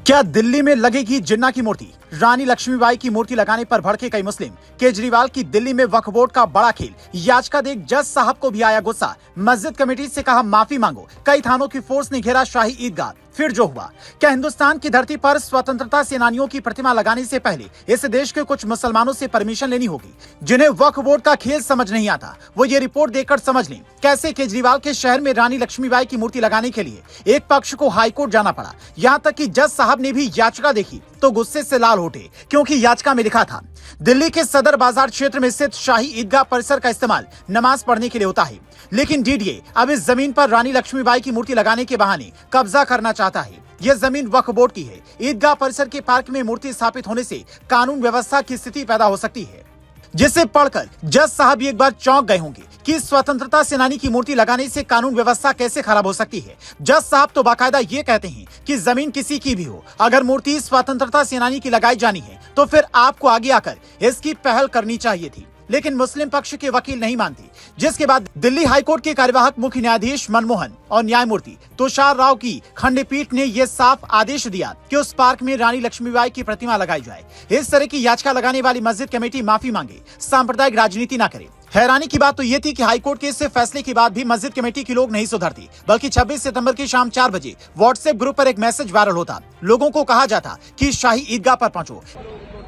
क्या दिल्ली में लगेगी जिन्ना की मूर्ति? रानी लक्ष्मीबाई की मूर्ति लगाने पर भड़के कई मुस्लिम। केजरीवाल की दिल्ली में वक्फ बोर्ड का बड़ा खेल। याचिका देख जज साहब को भी आया गुस्सा। मस्जिद कमेटी से कहा माफी मांगो। कई थानों की फोर्स ने घेरा शाही ईदगाह। फिर जो हुआ, क्या हिंदुस्तान की धरती पर स्वतंत्रता सेनानियों की प्रतिमा लगाने से पहले इस देश के कुछ मुसलमानों से परमिशन लेनी होगी? जिन्हें वक्फ बोर्ड का खेल समझ नहीं आता, वो ये रिपोर्ट देखकर समझ लें कैसे केजरीवाल के शहर में रानी लक्ष्मीबाई की मूर्ति लगाने के लिए एक पक्ष को हाईकोर्ट जाना पड़ा। यहाँ तक कि जज साहब ने भी याचिका देखी तो गुस्से से लाल होटे, क्योंकि याचिका में लिखा था दिल्ली के सदर बाजार क्षेत्र में स्थित शाही ईदगाह परिसर का इस्तेमाल नमाज पढ़ने के लिए होता है, लेकिन डीडीए अब इस जमीन पर रानी लक्ष्मीबाई की मूर्ति लगाने के बहाने कब्जा करना चाहता है। यह जमीन वक्फ बोर्ड की है। ईदगाह परिसर के पार्क में मूर्ति स्थापित होने से कानून व्यवस्था की स्थिति पैदा हो सकती है, जिसे पढ़कर जज साहब एक बार चौंक गए होंगे कि स्वतंत्रता सेनानी की मूर्ति लगाने से कानून व्यवस्था कैसे खराब हो सकती है। जज साहब तो बाकायदा ये कहते हैं कि जमीन किसी की भी हो, अगर मूर्ति स्वतंत्रता सेनानी की लगाई जानी है तो फिर आपको आगे आकर इसकी पहल करनी चाहिए थी। लेकिन मुस्लिम पक्ष के वकील नहीं मानते, जिसके बाद दिल्ली हाईकोर्ट के कार्यवाहक मुख्य न्यायाधीश मनमोहन और न्यायमूर्ति तुषार राव की खंडपीठ ने यह साफ आदेश दिया कि उस पार्क में रानी लक्ष्मीबाई की प्रतिमा लगाई जाए। इस तरह की याचिका लगाने वाली मस्जिद कमेटी माफी मांगे, सांप्रदायिक राजनीति न करे। हैरानी की बात तो ये थी कि हाईकोर्ट के इस फैसले के बाद भी मस्जिद कमेटी के लोग नहीं सुधरते, बल्कि 26 सितंबर की शाम 4 बजे व्हाट्सएप ग्रुप पर एक मैसेज वायरल होता। लोगों को कहा जाता कि शाही ईदगाह पर पहुंचो।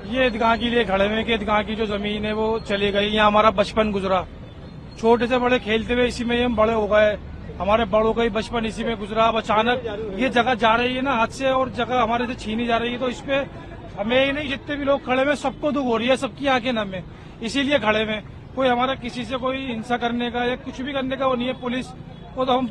ये ईदगाह के लिए खड़े हुए कि ईदगाह की जो जमीन है वो चली गई। यहाँ हमारा बचपन गुजरा, छोटे से बड़े खेलते हुए इसी में हम बड़े हो गए। हमारे बड़ों का ही बचपन इसी में गुजरा। अब अचानक ये जगह जा रही है ना हाथ से, और जगह हमारे से छीनी जा रही है, तो इस पे हमें ही नहीं, जितने भी लोग खड़े हुए सबको दुख हो रही है, सबकी आंखें नम है। इसीलिए खड़े हुए। कोई हमारा किसी से कोई हिंसा करने का या कुछ भी करने का वो नहीं है। पुलिस को तो हम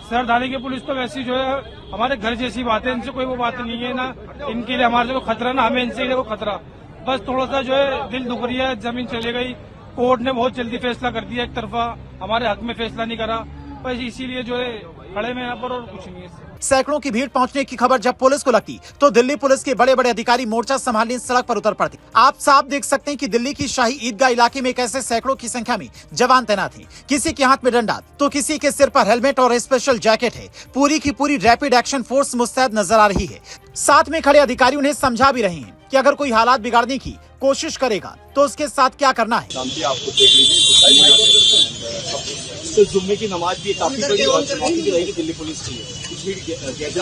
सर डालेंगे, पुलिस तो वैसी जो है हमारे घर जैसी बात है, इनसे कोई वो बात नहीं है ना। इनके लिए हमारे को खतरा ना हमें इनसे कोई खतरा। बस थोड़ा सा जो है दिल दुख रही है, जमीन चली गई। कोर्ट ने बहुत जल्दी फैसला कर दिया, एक तरफा हमारे हक में फैसला नहीं करा, बस इसीलिए जो है खड़े में यहाँ पर, और कुछ नहीं है। सैकड़ों की भीड़ पहुंचने की खबर जब पुलिस को लगती तो दिल्ली पुलिस के बड़े बड़े अधिकारी मोर्चा संभालने सड़क पर उतर पड़ते। आप साफ देख सकते हैं कि दिल्ली की शाही ईदगाह इलाके में कैसे सैकड़ों की संख्या में जवान तैनात हैं। किसी के हाथ में डंडा तो किसी के सिर पर हेलमेट और स्पेशल जैकेट है। पूरी की पूरी रैपिड एक्शन फोर्स मुस्तैद नजर आ रही है। साथ में खड़े अधिकारी उन्हें समझा भी रहे हैं कि अगर कोई हालात बिगाड़ने की कोशिश करेगा तो उसके साथ क्या करना है। आपको देख लीजिए, जुम्मे की नमाज भी काफी बड़ी और चुनौती भी रहेगी दिल्ली पुलिस के लिए।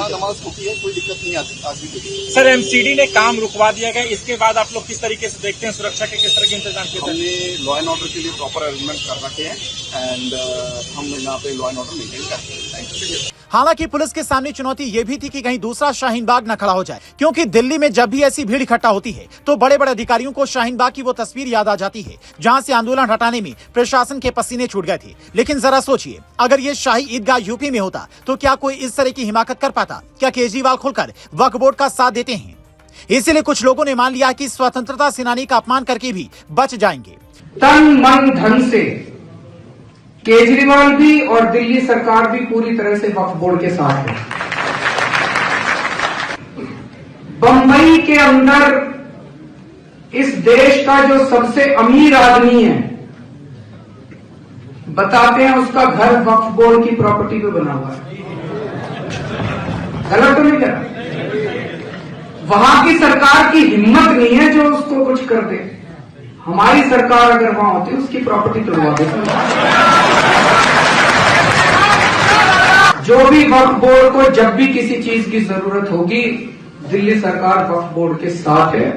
नमाज होती है, कोई दिक्कत नहीं आती। सर, एमसीडी ने काम रुकवा दिया गया, इसके बाद आप लोग किस तरीके से देखते हैं? सुरक्षा के किस तरह के इंतजाम किए? हमने लॉ एंड ऑर्डर के लिए प्रॉपर अरेंजमेंट कर रखे हैं एंड हम यहाँ पे लॉ एंड ऑर्डर मेंटेन करते हैं। Thank you. हालांकि पुलिस के सामने चुनौती ये भी थी कि कहीं दूसरा शाहीन बाग न खड़ा हो जाए, क्योंकि दिल्ली में जब भी ऐसी भीड़ इकट्ठा होती है तो बड़े बड़े अधिकारियों को शाहीन बाग की वो तस्वीर याद आ जाती है जहां से आंदोलन हटाने में प्रशासन के पसीने छूट गए थे। लेकिन जरा सोचिए, अगर ये शाही ईदगाह यूपी में होता तो क्या कोई इस तरह की हिमाकत कर पाता? क्या केजरीवाल खुलकर वक्फ बोर्ड का साथ देते हैं? इसीलिए कुछ लोगों ने मान लिया कि स्वतंत्रता सेनानी का अपमान करके भी बच जाएंगे। तन मन धन से केजरीवाल भी और दिल्ली सरकार भी पूरी तरह से वक्फ बोर्ड के साथ है। बंबई के अंदर इस देश का जो सबसे अमीर आदमी है, बताते हैं उसका घर वक्फ बोर्ड की प्रॉपर्टी पे बना हुआ है। गलत तो नहीं करा? वहां की सरकार की हिम्मत नहीं है जो उसको कुछ कर दे। हमारी सरकार अगर वहां होती उसकी प्रॉपर्टी तोड़वा देती। जो भी वक्फ बोर्ड को जब भी किसी चीज की जरूरत होगी, दिल्ली सरकार वक्फ बोर्ड के साथ है।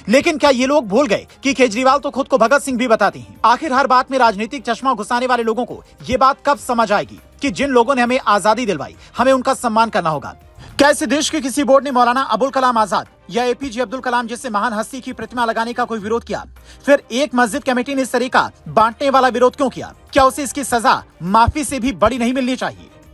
लेकिन क्या ये लोग भूल गए कि केजरीवाल तो खुद को भगत सिंह भी बताते हैं? आखिर हर बात में राजनीतिक चश्मा घुसाने वाले लोगों को ये बात कब समझ आएगी कि जिन लोगों ने हमें आजादी दिलवाई, हमें उनका सम्मान करना होगा। क्या इस देश के किसी बोर्ड ने मौलाना अबुल कलाम आजाद या एपीजे अब्दुल कलाम जैसे महान हस्ती की प्रतिमा लगाने का कोई विरोध किया? फिर एक मस्जिद कमेटी ने इस तरीका बांटने वाला विरोध क्यों किया? क्या उसे इसकी सजा माफी से भी बड़ी नहीं मिलनी चाहिए?